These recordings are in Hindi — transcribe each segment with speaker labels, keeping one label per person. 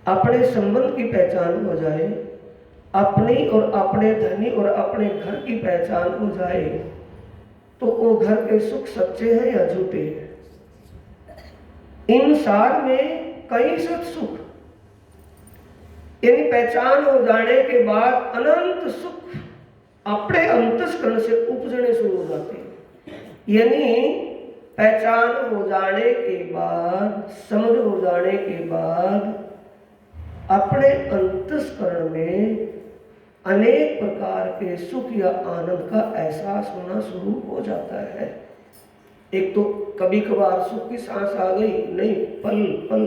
Speaker 1: अपने संबंध की पहचान हो जाए, अपनी और अपने धनी और अपने घर की पहचान हो जाए, तो वो घर के सुख सच्चे हैं या झूठे हैं। इन सार में कई सत सुख, यानी पहचान हो जाने के बाद अनंत सुख अपने अंतस्करण से उपजने शुरू हो जाते हैं। यानी पहचान हो जाने के बाद, समझ हो जाने के बाद अपने अंतस्करण में अनेक प्रकार के सुख या आनंद का एहसास होना शुरू हो जाता है। एक तो कभी कभार सुख की सांस आ गई, नहीं, पल पल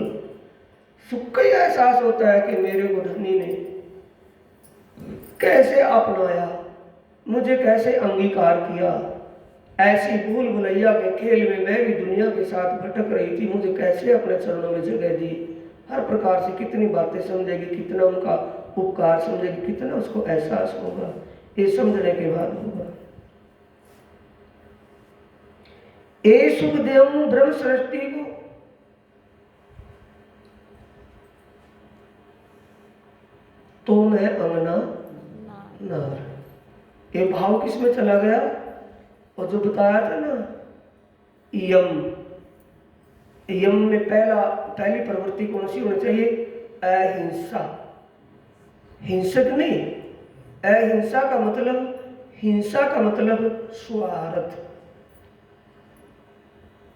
Speaker 1: सुख का एहसास होता है कि मेरे को धनी ने कैसे अपनाया, मुझे कैसे अंगीकार किया, ऐसी भूल भुलैया के खेल में मैं भी दुनिया के साथ भटक रही थी, मुझे कैसे अपने चरणों में जगह दी। हर प्रकार से कितनी बातें समझेगी, कितना उनका उपकार समझेगी, कितना उसको एहसास होगा, ये समझने के बाद होगा। ए सुखदेव ब्रह्म सृष्टि को तो मैं अंगना नार, ये भाव किसमें चला गया? और जो बताया था ना, यम, यम में पहली प्रवृत्ति कौन सी होनी चाहिए? अहिंसा। हिंसक नहीं, अहिंसा का मतलब, हिंसा का मतलब स्वार्थ,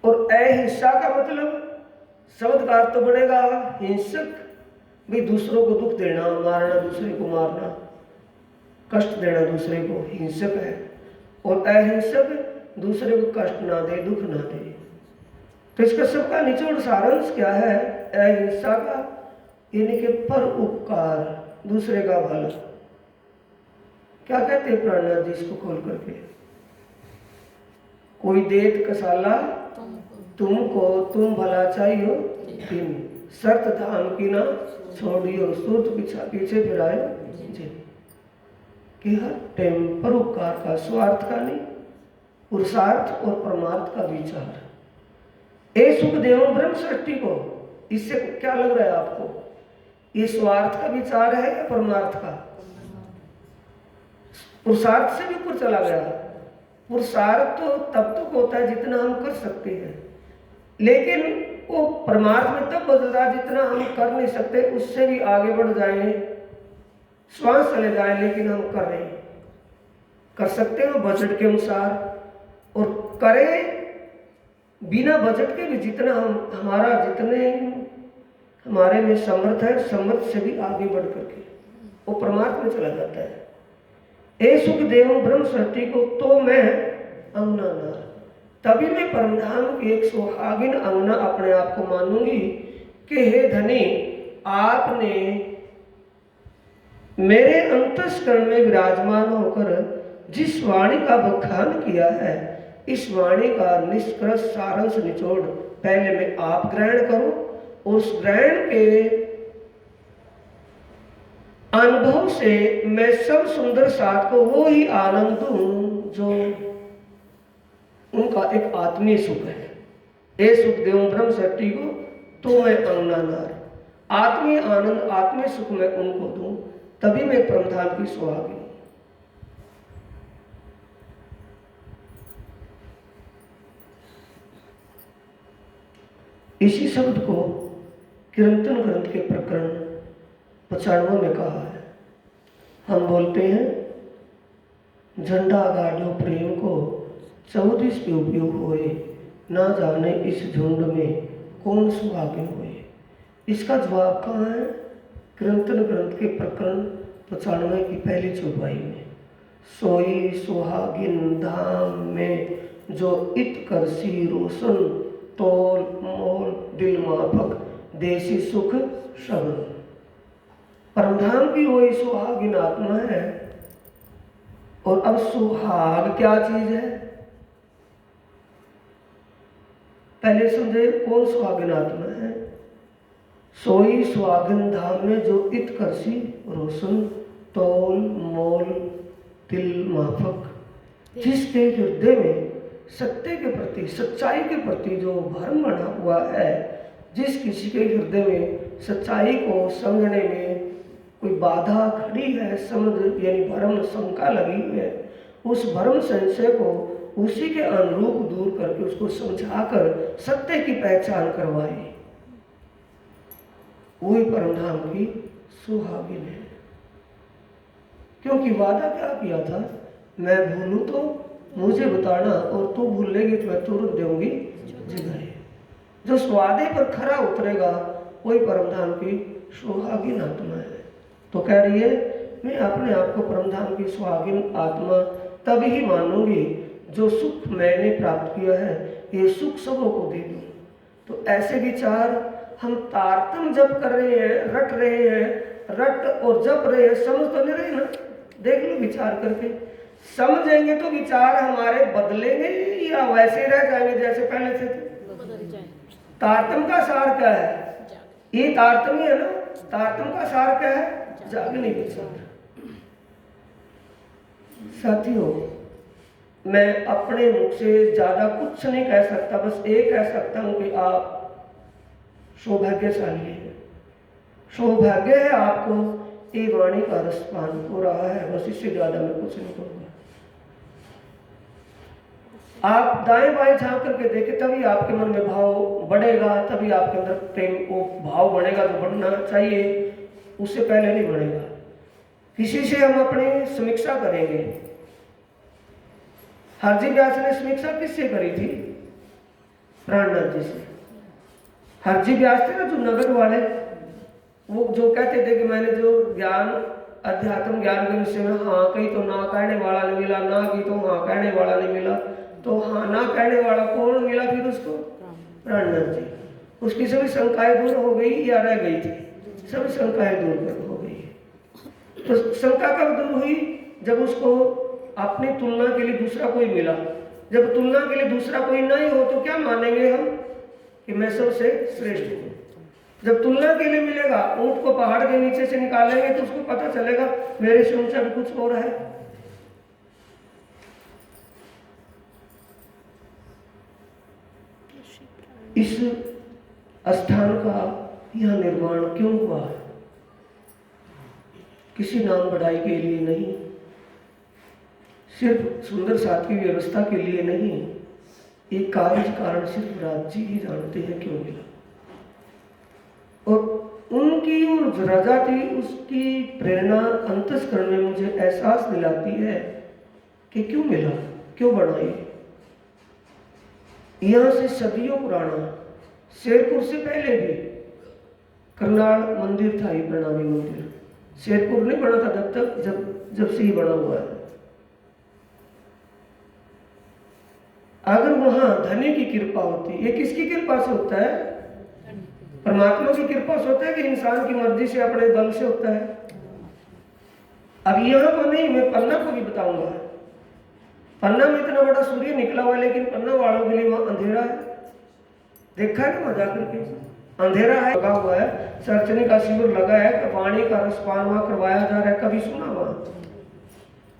Speaker 1: और अहिंसा का मतलब शब्द का अर्थ बनेगा हिंसक, भी दूसरों को दुख देना, मारना, दूसरे को मारना, कष्ट देना दूसरे को, हिंसक है। और अहिंसक दूसरे को कष्ट ना दे, दुख ना दे। तो इसका सबका निचोड़ सारांश क्या है? अहिंसा का यानी कि पर उपकार, दूसरे का भला। क्या कहते हैं प्राणनाथ जी इसको खोल करके? कोई देत कसाला तुमको, तुम भला चाहिए तीन, शर्त धाम की ना छोड़ियो, सूर्त पीछे फिराए जी। कि हर टाइम परोपकार का, स्वार्थ का नहीं, पुरुषार्थ और परमार्थ का विचार। ए सुखदेव ब्रह्म सृष्टि को, इससे क्या लग रहा है आपको? ये स्वार्थ का विचार है या परमार्थ का? पुरुषार्थ से भी ऊपर चला गया। पुरुषार्थ तो तब तक होता है जितना हम कर सकते हैं, लेकिन वो परमार्थ में तब बदलता है जितना हम कर नहीं सकते, उससे भी आगे बढ़ जाए, श्वास चले जाए, लेकिन हम कर रहे हैं, कर सकते हैं बजट के अनुसार, और करें बिना बजट के भी जितना जितने हमारे में समर्थ है, समर्थ से भी आगे बढ़ करके वो परमार्थ में चला जाता है। ए सुखदेव ब्रह्म सृष्टि को तो मैं अंगना नार, तभी मैं परमधाम की एक सुहागिन अंगना अपने आप को मानूंगी कि हे धनी, आपने मेरे अंतस्करण में विराजमान होकर जिस वाणी का बखान किया है, इस वाणी का निष्कर्ष सारांश निचोड़ पहले मैं आप ग्रहण करूं, उस ग्रहण के अनुभव से मैं सब सुंदर साथ को वो ही आनंद दूं जो उनका एक आत्मीय सुख है। ए सुखदेव ब्रह्म सृष्टि को तो मैं अंगना नार, आत्मीय आनंद, आत्मीय सुख मैं उनको दूं, तभी मैं परमधाम की सुहागिन। इसी शब्द को कीर्तन ग्रंथ के प्रकरण 95 में कहा है। हम बोलते हैं, झंडा गाड़ो प्रेम को 14 पे उपयोग हुए, ना जाने इस झुंड में कौन सुहागिन हुए। इसका जवाब कहाँ है? कीर्तन ग्रंथ के प्रकरण 95 की पहली चौपाई में, सोई सुहागिन धाम में जो इत करसी रोशन, तोल मोल दिल माफक, देसी सुख शब्द। परमधाम की वही सुहागिन आत्मा है। और अब सुहाग क्या चीज है? पहले समझे कौन सुहागिन आत्मा है? सोई सुहागिन धाम में जो इत करसी रोशन, तोल मोल दिल माफक, जिसके हृदय में सत्य के प्रति, सच्चाई के प्रति जो भरम बना हुआ है, जिस किसी के हृदय में सच्चाई को समझने में कोई बाधा खड़ी है, समझ यानी भ्रम शंका लगी हुई है, उस भ्रम संशय को उसी के अनुरूप दूर करके उसको समझाकर सत्य की पहचान करवाए, वही परमधाम की सुहागिन है। क्योंकि वादा क्या किया था, मैं भूलूं तो मुझे बताना और तू भूल लेगी तो मैं तुरंत दूंगी जगह। जो उस वादे पर खरा उतरेगा वही परमधाम की सुहागिन आत्मा है। तो कह रही है मैं अपने आप को परमधाम की सुहागिन आत्मा तभी ही मानूंगी जो सुख मैंने प्राप्त किया है ये सुख सबों को दे दूं। तो ऐसे विचार हम तारतम जप कर रहे हैं, रट रहे हैं, रट और जप रहे हैं, समझ तो नहीं रहे ना। देख लो विचार करके, समझेंगे तो विचार हमारे बदलेंगे या वैसे रह जाएंगे जैसे पहले से थे। तारतम का सार क्या है, ये तारतम ही है ना। तारतम का सार क्या है, जागने के साथ। साथियों, मैं अपने मुख से ज्यादा कुछ नहीं कह सकता, बस एक कह सकता हूं कि आप सौभाग्यशाली है, सौभाग्य है आपको ये वाणी का रसपान हो रहा है। बस इससे ज्यादा मैं कुछ नहीं कहूंगा। आप दाएं बाएं झांक करके देखें तभी आपके मन में भाव बढ़ेगा, तभी आपके अंदर प्रेम को भाव बढ़ेगा जो बढ़ना चाहिए, उससे पहले नहीं बढ़ेगा। किसी से हम अपनी समीक्षा करेंगे। हरजी व्यास ने समीक्षा किससे करी थी, प्राणनाथ जी से। हरजी व्यास थे ना जो नगद वाले, वो जो कहते थे कि मैंने जो ज्ञान अध्यात्म ज्ञान के विषय में हाँ कही तो ना कहने वाला नहीं मिला, ना की तो हाँ कहने वाला नहीं मिला, तो हाँ ना कहने वाला कौन मिला फिर उसको, प्राणनाथ जी। उसकी सभी शंकाएं दूर हो गई या रह गई थी, सभी शंकाएं दूर हो गई। तो शंका कब दूर हुई, जब उसको अपनी तुलना के लिए दूसरा कोई मिला। जब तुलना के लिए दूसरा कोई नहीं हो तो क्या मानेंगे हम कि मैं सबसे श्रेष्ठ हूँ। जब तुलना के लिए मिलेगा, ऊंट को पहाड़ के नीचे से निकालेंगे तो उसको पता चलेगा मेरे से ऊंचा भी कुछ और है। इस स्थान का यह निर्माण क्यों हुआ, किसी नाम बढ़ाई के लिए नहीं, सिर्फ सुंदर साथ की व्यवस्था के लिए नहीं, एक कार्य कारण सिर्फ राज जी ही जानते हैं क्यों मिला। और उनकी जो रजा थी उसकी प्रेरणा अंतस्करण में मुझे एहसास दिलाती है कि क्यों मिला, क्यों बढ़ाई। यहां से सदियों पुराना, शेरपुर से पहले भी करनाल मंदिर था, ये प्रणामी मंदिर। शेरपुर नहीं बना था तब तक, जब से ही बना हुआ है। अगर वहां धनी की कृपा होती, ये किसकी कृपा से होता है, परमात्मा की कृपा से होता है कि इंसान की मर्जी से अपने बल से होता है। अब यहाँ को नहीं, मैं पन्ना को भी बताऊंगा। पन्ना में इतना बड़ा सूर्य निकला हुआ है, लेकिन पन्ना वालों के लिए वहां अंधेरा है। देखा है ना मजा करके, अंधेरा है, लगा हुआ है, सर्चनी का शिविर लगा है, वाणी का रसपान वहां करवाया जा रहा है। कभी सुना वहां?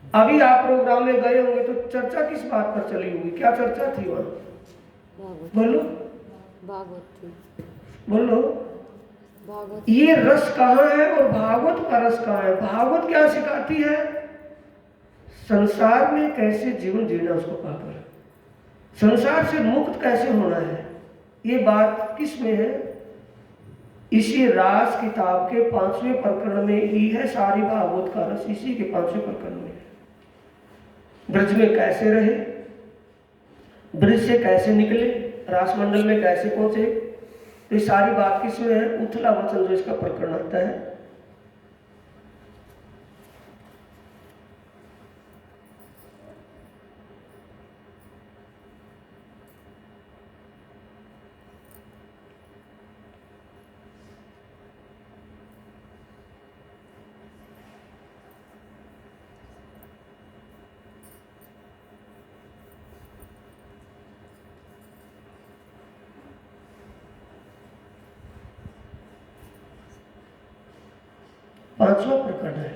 Speaker 1: अभी आप प्रोग्राम में गए होंगे तो चर्चा किस बात पर चली होगी, क्या चर्चा थी वहां? बोलो, बोलो, ये रस कहाँ है और भागवत का रस कहाँ है? भागवत क्या सिखाती है? संसार में कैसे जीवन जीना उसको पाकर, संसार से मुक्त कैसे होना है, ये बात किस में है? इसी रास किताब के 5वें प्रकरण में ही है सारी भागवत का रस, इसी के 5वें प्रकरण में। ब्रज में कैसे रहे, ब्रज से कैसे निकले, रासमंडल में कैसे पहुंचे, तो ये सारी बात किसमें है? उथला वचन जो इसका प्रकरण आता है। पांचवा प्रकरण है,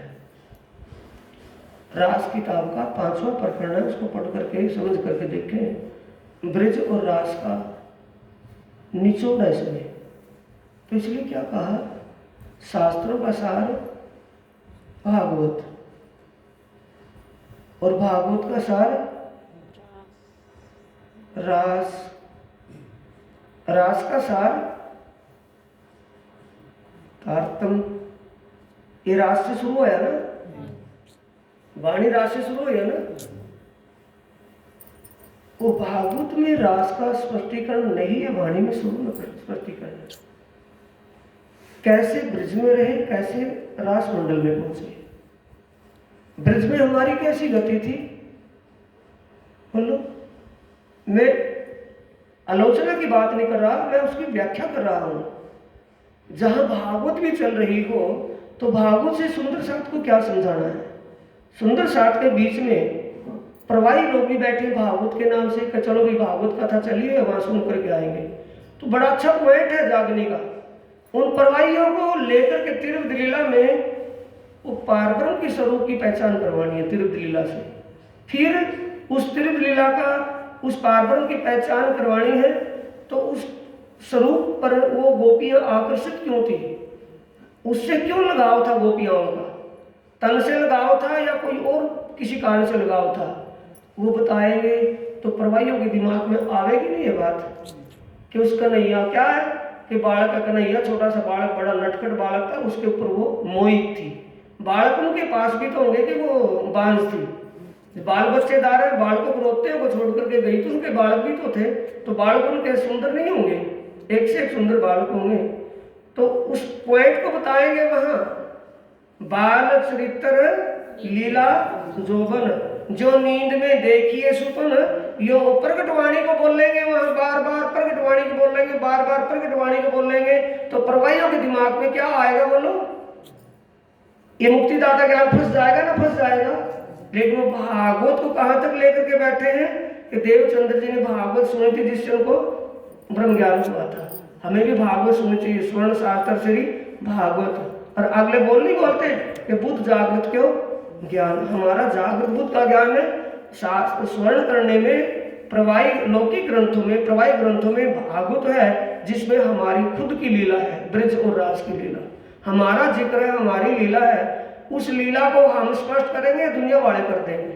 Speaker 1: रास किताब का 5वां प्रकरण है। उसको पढ़ करके समझ करके देखें। ब्रज और रास का निचोड़ है इसमें। तो इसलिए क्या कहा, शास्त्रों का सार भागवत, और भागवत का सार रास, रास का सार तारतम। ये रास से शुरू होया ना, वाणी रास से शुरू होया ना। वो भागवत में रास का स्पष्टीकरण नहीं है, वाणी में शुरू में स्पष्टीकरण है। कैसे ब्रज में रहे, कैसे रास मंडल में पहुंचे, ब्रज में हमारी कैसी गति थी, बोलो। मैं आलोचना की बात नहीं कर रहा, मैं उसकी व्याख्या कर रहा हूं। जहां भागवत भी चल रही हो तो भागवत से सुंदर साथ को क्या समझाना है। सुंदर साथ के बीच में प्रवाही लोग भी बैठे भागवत के नाम से कि चलो भी भागवत कथा चलिए वहां सुन करके आएंगे, तो बड़ा अच्छा पॉइंट है जागने का। उन प्रवाहियों को लेकर के तिरुपति लीला में वो पारब्रह्म की स्वरूप की पहचान करवानी है तिरुपति लीला से। फिर उस तिरुपति लीला का उस पारब्रह्म की पहचान करवानी है, तो उस स्वरूप पर वो गोपियां आकर्षित क्यों थी, उससे क्यों लगाव था गोपियाओं का, तन से लगाव था या कोई और किसी कारण से लगाव था, वो बताएंगे। तो प्रवाहियों के दिमाग में आवेगी नहीं ये बात कि उस कन्हैया क्या है कि बालक का कन्हैया छोटा सा बालक, बड़ा नटखट बालक था, उसके ऊपर वो मोहित थी। बालक उनके पास भी तो होंगे कि वो बांझ थी, बाल बच्चेदार है, बालकों को रोकते हैं, वो छोड़ करके गई तो उनके बालक भी तो थे, तो बालक उनके सुंदर नहीं होंगे, एक से एक सुंदर बालक होंगे। तो उस पॉइंट को बताएंगे वहां, बाल चरित्र लीला जोबन, जो नींद में देखिए सुपन, यो प्रकटवाणी को बोलेंगे वहां, बार बार प्रकटवाणी को बोलेंगे, बार बार प्रकटवाणी को बोलेंगे। तो प्रवाहियों के दिमाग में क्या आएगा बोलो, ये मुक्तिदाता ज्ञान फंस जाएगा ना फंस जाएगा। लेकिन वो भागवत को कहां तक लेकर के बैठे हैं कि देवचंद्र जी ने भागवत सुनी थी जिससे उनको ब्रह्म ज्ञान हुआ था। हमें भी भागवत सुननी चाहिए, स्वर्ण शास्त्र श्री भागवत। और अगले बोल नहीं बोलते कि बुद्ध जागृत क्यों ज्ञान, हमारा जागृत बुद्ध का ज्ञान है शास्त्र स्वर्ण करने में। प्रवाही लौकिक ग्रंथों में, प्रवाही ग्रंथों में भागवत है जिसमें हमारी खुद की लीला है, ब्रज और रास की लीला, हमारा जिक्र है, हमारी लीला है। उस लीला को हम स्पष्ट करेंगे, दुनिया वाले कर देंगे।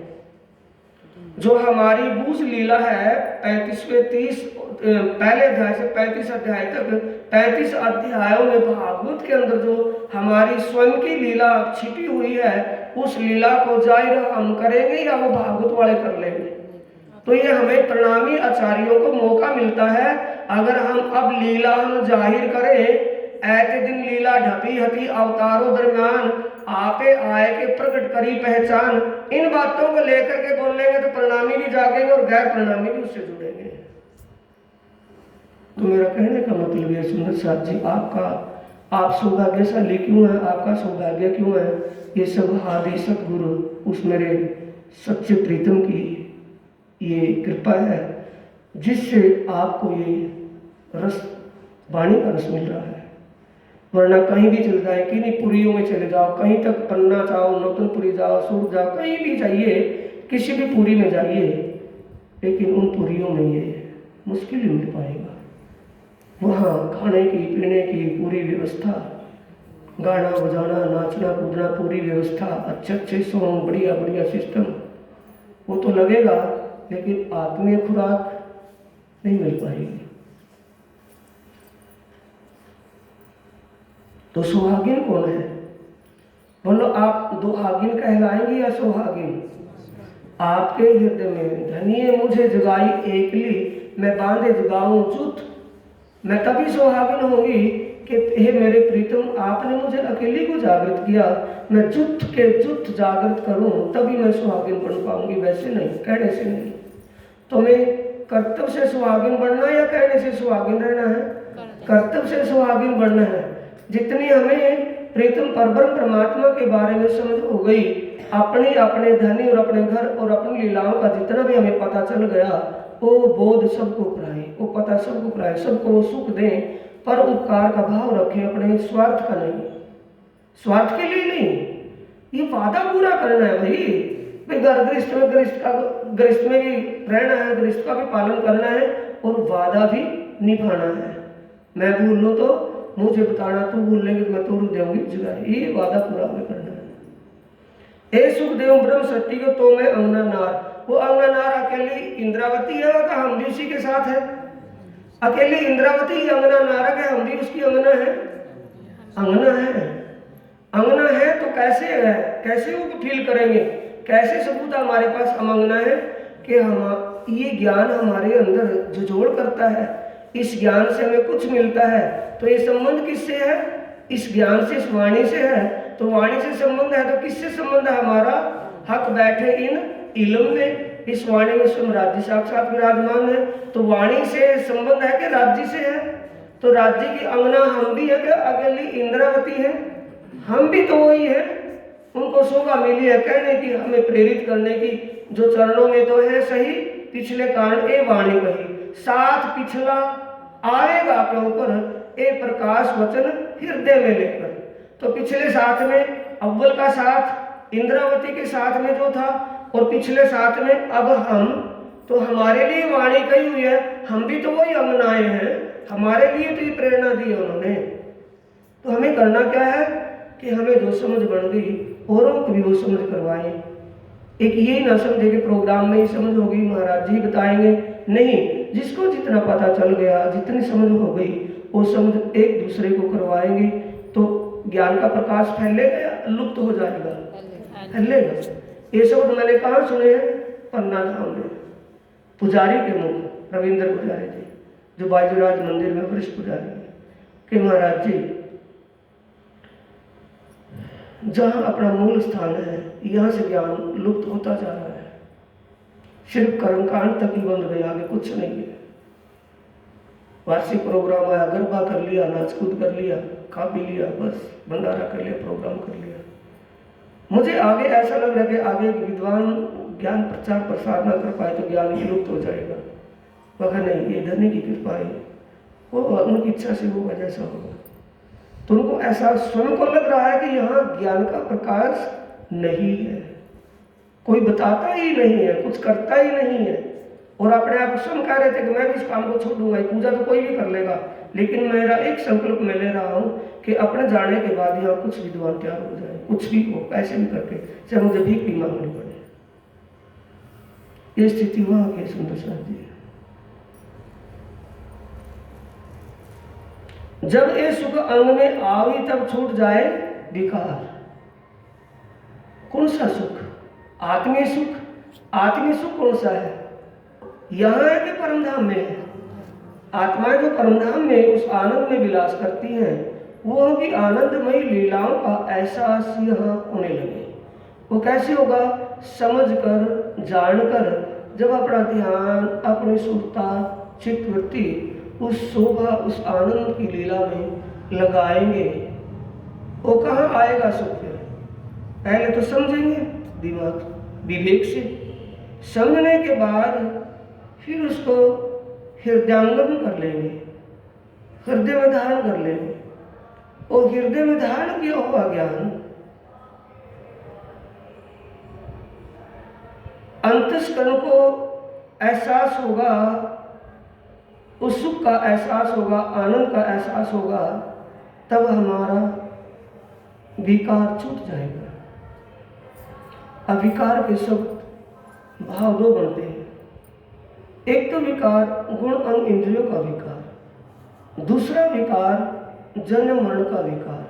Speaker 1: जो हमारी बूझ लीला है 35 पहले अध्याय से 35 अध्याय तक, 35 अध्यायों में भागवत के अंदर जो हमारी स्वयं की लीला छिपी हुई है, उस लीला को जाहिर हम करेंगे या वो भागवत वाले कर लेंगे। तो ये हमें प्रणामी आचार्यों को मौका मिलता है, अगर हम अब लीला हम जाहिर करें, ऐते दिन लीला ढपी हती अवतारों दरम्यान, आपे आए के प्रकट करी पहचान, इन बातों को लेकर के बोलेंगे तो प्रणामी भी जागेंगे और गैर प्रणामी भी उससे जुड़ेंगे। तो मेरा कहने का मतलब ये सुंदर साथ जी, आप सौभाग्यशाली क्यों है, आपका सौभाग्य क्यों है, ये सब आदि सतगुरु उस मेरे सच्चे प्रीतम की ये कृपा है जिससे आपको ये रस, वाणी का रस मिल रहा है। वरना कहीं भी चले जाए, किन्हीं पुरियों में चले जाओ, कहीं तक पन्ना जाओ, नौतनपुरी जाओ, सूरत जाओ, कहीं भी जाइए, किसी भी पुरी में जाइए, लेकिन उन पुरियों में ये मुश्किल ही मिल पाएगा। वहाँ खाने की पीने की पूरी व्यवस्था, गाना बजाना नाचना कूदना पूरी व्यवस्था, अच्छे सॉन्ग, बढ़िया बढ़िया सिस्टम, वो तो लगेगा, लेकिन आत्मीय खुराक नहीं मिल पाएगी। तो सुहागिन कौन है बोलो, आप दुहागिन कहलाएंगे या सुहागिन? आपके हृदय में धनिये मुझे जगाई एकली, मैं बांधे जगाऊं चुत, मैं तभी सुहागिन होंगी कि हे मेरे प्रीतम आपने मुझे अकेली को जागृत किया, मैं जुत के जुत जागृत करूं तभी मैं सुहागिन बन पाऊंगी, वैसे नहीं, कहने से नहीं। तो मैं कर्तव्य से सुहागिन बनना या कहने से सुहागिन रहना है? कर्तव्य से सुहागिन बनना है। जितनी हमें प्रीतम परब्रह्म परमात्मा के बारे में समझ हो गई, अपने अपने धनी और अपने घर और अपनी लीलाओं का जितना भी हमें पता चल गया, वो बोध सबको कराए, वो पता सबको कराए, सबको वो सुख दें, पर उपकार का भाव रखें, अपने स्वार्थ का नहीं, स्वार्थ के लिए नहीं। ये वादा पूरा करना है भाई गृहस्थ में भी रहना है, गृहस्थ का भी पालन करना है और वादा भी निभाना है। मैं भूल लूँ तो मुझे बताना, तू भूल लेंगे तो मैं तोड़ दूंगी जगह। ये वादा पूरा हमें करना है। ए सुखदेव ब्रह्म सत्य को तो मैं अंगना नार, वो अंगना नार अकेली इंद्रावती है, वो हम भी उसी के साथ है। अकेली इंद्रावती अंगना नारक है, हम भी उसकी अंगना है। अंगना है, अंगना है तो कैसे है, कैसे वो फील करेंगे, कैसे सबूत हमारे पास हम अंगना है कि हम ये ज्ञान हमारे अंदर जो जोड़ करता है, इस ज्ञान से हमें कुछ मिलता है। तो ये संबंध किससे है, इस ज्ञान से, इस वाणी से है। तो वाणी से संबंध है तो किससे संबंध है हमारा, हक बैठे इन इल्म में, इस वाणी में स्वयं राज्य साक्षात विराजमान है। तो वाणी से संबंध है कि राज्य से है। तो राज्य की अंगना हम भी है कि अकेली इंद्रावती है, हम भी तो वही है। उनको शोभा मिली है कहने की, हमें प्रेरित करने की, जो चरणों में तो है सही, पिछले कारण ए वाणी कही, साथ पिछला आएगा क्यों कर, ए प्रकाश वचन हृदय में लेकर। तो पिछले साथ में अव्वल का साथ इंद्रावती के साथ में जो था, और पिछले साथ में अब हम, तो हमारे लिए वाणी कही हुई है, हम भी तो वही अंगनाएं हैं, हमारे लिए तो ये प्रेरणा दी है उन्होंने। तो हमें करना क्या है कि हमें जो समझ बन गई औरों को भी वो समझ करवाएं। एक यही ना समझे कि प्रोग्राम में ही समझ होगी, महाराज जी बताएंगे, नहीं, जिसको जितना पता चल गया, जितनी समझ हो गई, वो समझ एक दूसरे को करवाएंगे तो ज्ञान का प्रकाश फैलेगा या लुप्त हो जाएगा, फैलेगा। ये शब्द मैंने कहाँ सुने हैं, पन्ना धाम में, पुजारी के मुंह, रविंद्र पुजारी जी जो बाजूराज मंदिर में वरिष्ठ पुजारी है, कि महाराज जी जहाँ अपना मूल स्थान है यहाँ से ज्ञान लुप्त होता जा रहा है, सिर्फ कर्मकांड तक ही बंद गया, आगे कुछ नहीं है। वार्षिक प्रोग्राम आया, गरबा कर लिया, नाच कूद कर लिया, खा पी लिया, बस भंडारा कर लिया, प्रोग्राम कर लिया। मुझे आगे ऐसा लग रहा है कि आगे एक विद्वान ज्ञान प्रचार प्रसार न कर पाए तो ज्ञान विलुप्त हो जाएगा। वह नहीं, ये धनी की कृपा है, वो उनकी इच्छा से वो वजह होगा। तो उनको ऐसा स्वयं को लग रहा है कि यहाँ ज्ञान का प्रकाश नहीं है, कोई बताता ही नहीं है, कुछ करता ही नहीं है। और अपने आप स्वयं कह रहे थे कि मैं भी इस काम को छोड़ दूंगा, पूजा तो कोई भी कर लेगा, लेकिन मेरा एक संकल्प मैं ले रहा हूँ कि अपने जाने के बाद यहाँ कुछ विद्वान तैयार हो जाए, कुछ भी हो, पैसे भी करके, चाहे मुझे भीख भी मांगनी पड़े। ये स्थिति वहाँ की सुंदर शादी है। जब ये सुख अंग में आवी तब छूट जाए विकार। कौन सा सुख, आत्मीय सुख, आत्मीय सुख कौन सा है, यहाँ है कि परमधाम में है। आत्माएं जो परमधाम में उस आनंद में विलास करती हैं, वो भी आनंदमयी लीलाओं का एहसास यहाँ होने लगे। वो कैसे होगा, समझकर, जानकर, जब अपना ध्यान, अपनी सुरता, चित्तवृत्ति उस शोभा, उस आनंद की लीला में लगाएंगे, वो कहाँ आएगा सुख। पहले तो समझेंगे दिमाग विवेक से, समझने के बाद फिर उसको हृदयांगम कर लेंगे, हृदय में धारण कर लेंगे। और हृदय में धारण किया हुआ ज्ञान अंतस्करण को एहसास होगा, उस सुख का एहसास होगा, आनंद का एहसास होगा, तब हमारा विकार छूट जाएगा। अविकार के शब्द भाव दो बनते हैं, एक तो विकार गुण अंग इंद्रियों का विकार, दूसरा विकार जन्म मरण का विकार।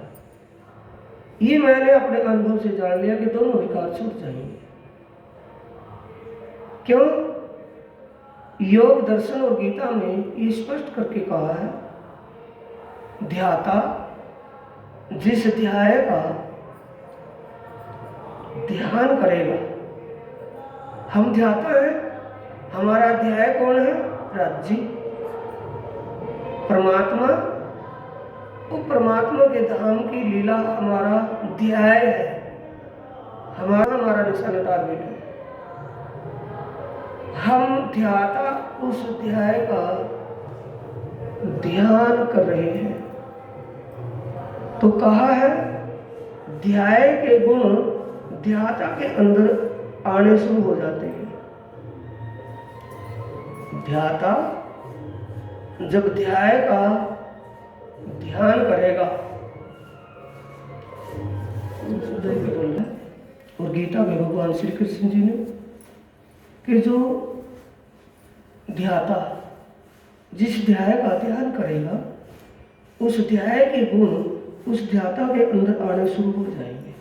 Speaker 1: ये मैंने अपने अनुभव से जान लिया कि दोनों विकार छूट जाएंगे। क्यों? योग दर्शन और गीता में ये स्पष्ट करके कहा है, ध्याता जिस ध्याय का ध्यान करेगा। हम ध्याता है, हमारा ध्याय कौन है, राज्य परमात्मा। वो परमात्मा के धाम की लीला हमारा ध्याय है, हमारा निशान टारगेट है। हम ध्याता उस ध्याय का ध्यान कर रहे हैं। तो कहा है ध्याय के गुण ध्याता के अंदर आने शुरू हो जाते हैं। ध्याता जब ध्याय का ध्यान करेगा। और गीता में भगवान श्री कृष्ण जी ने कि जो ध्याता जिस ध्याय का ध्यान करेगा उस ध्याय के गुण उस ध्याता के अंदर आने शुरू हो जाएंगे।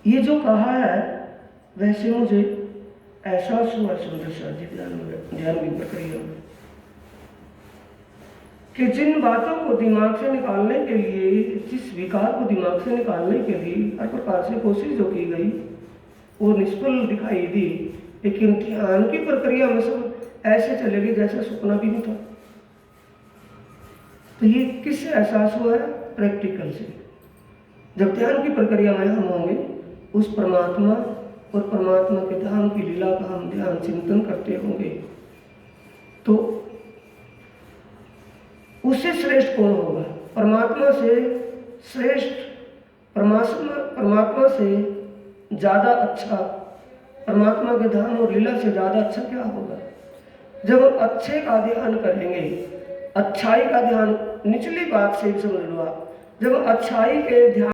Speaker 1: ये जो कहा है वैसे मुझे एहसास हुआ सुंदर सा जी ध्यान की प्रक्रिया में कि जिन बातों को दिमाग से निकालने के लिए, जिस विकार को दिमाग से निकालने के लिए हर प्रकार से कोशिश जो की गई वो निष्फल दिखाई दी, लेकिन ध्यान की प्रक्रिया में सब ऐसे चलेगी जैसे सपना भी नहीं था। तो ये किससे एहसास हुआ है? प्रैक्टिकल से। जब ध्यान की प्रक्रिया में हम होंगे उस परमात्मा और परमात्मा के धाम की लीला का हम ध्यान चिंतन करते होंगे तो उससे श्रेष्ठ कौन होगा? परमात्मा से श्रेष्ठ, परमात्मा से ज़्यादा अच्छा, परमात्मा के धाम और लीला से ज़्यादा अच्छा क्या होगा? जब हम अच्छे का ध्यान करेंगे, अच्छाई का ध्यान, निचली बात से समझ लो आप, जब अच्छाई के ध्यान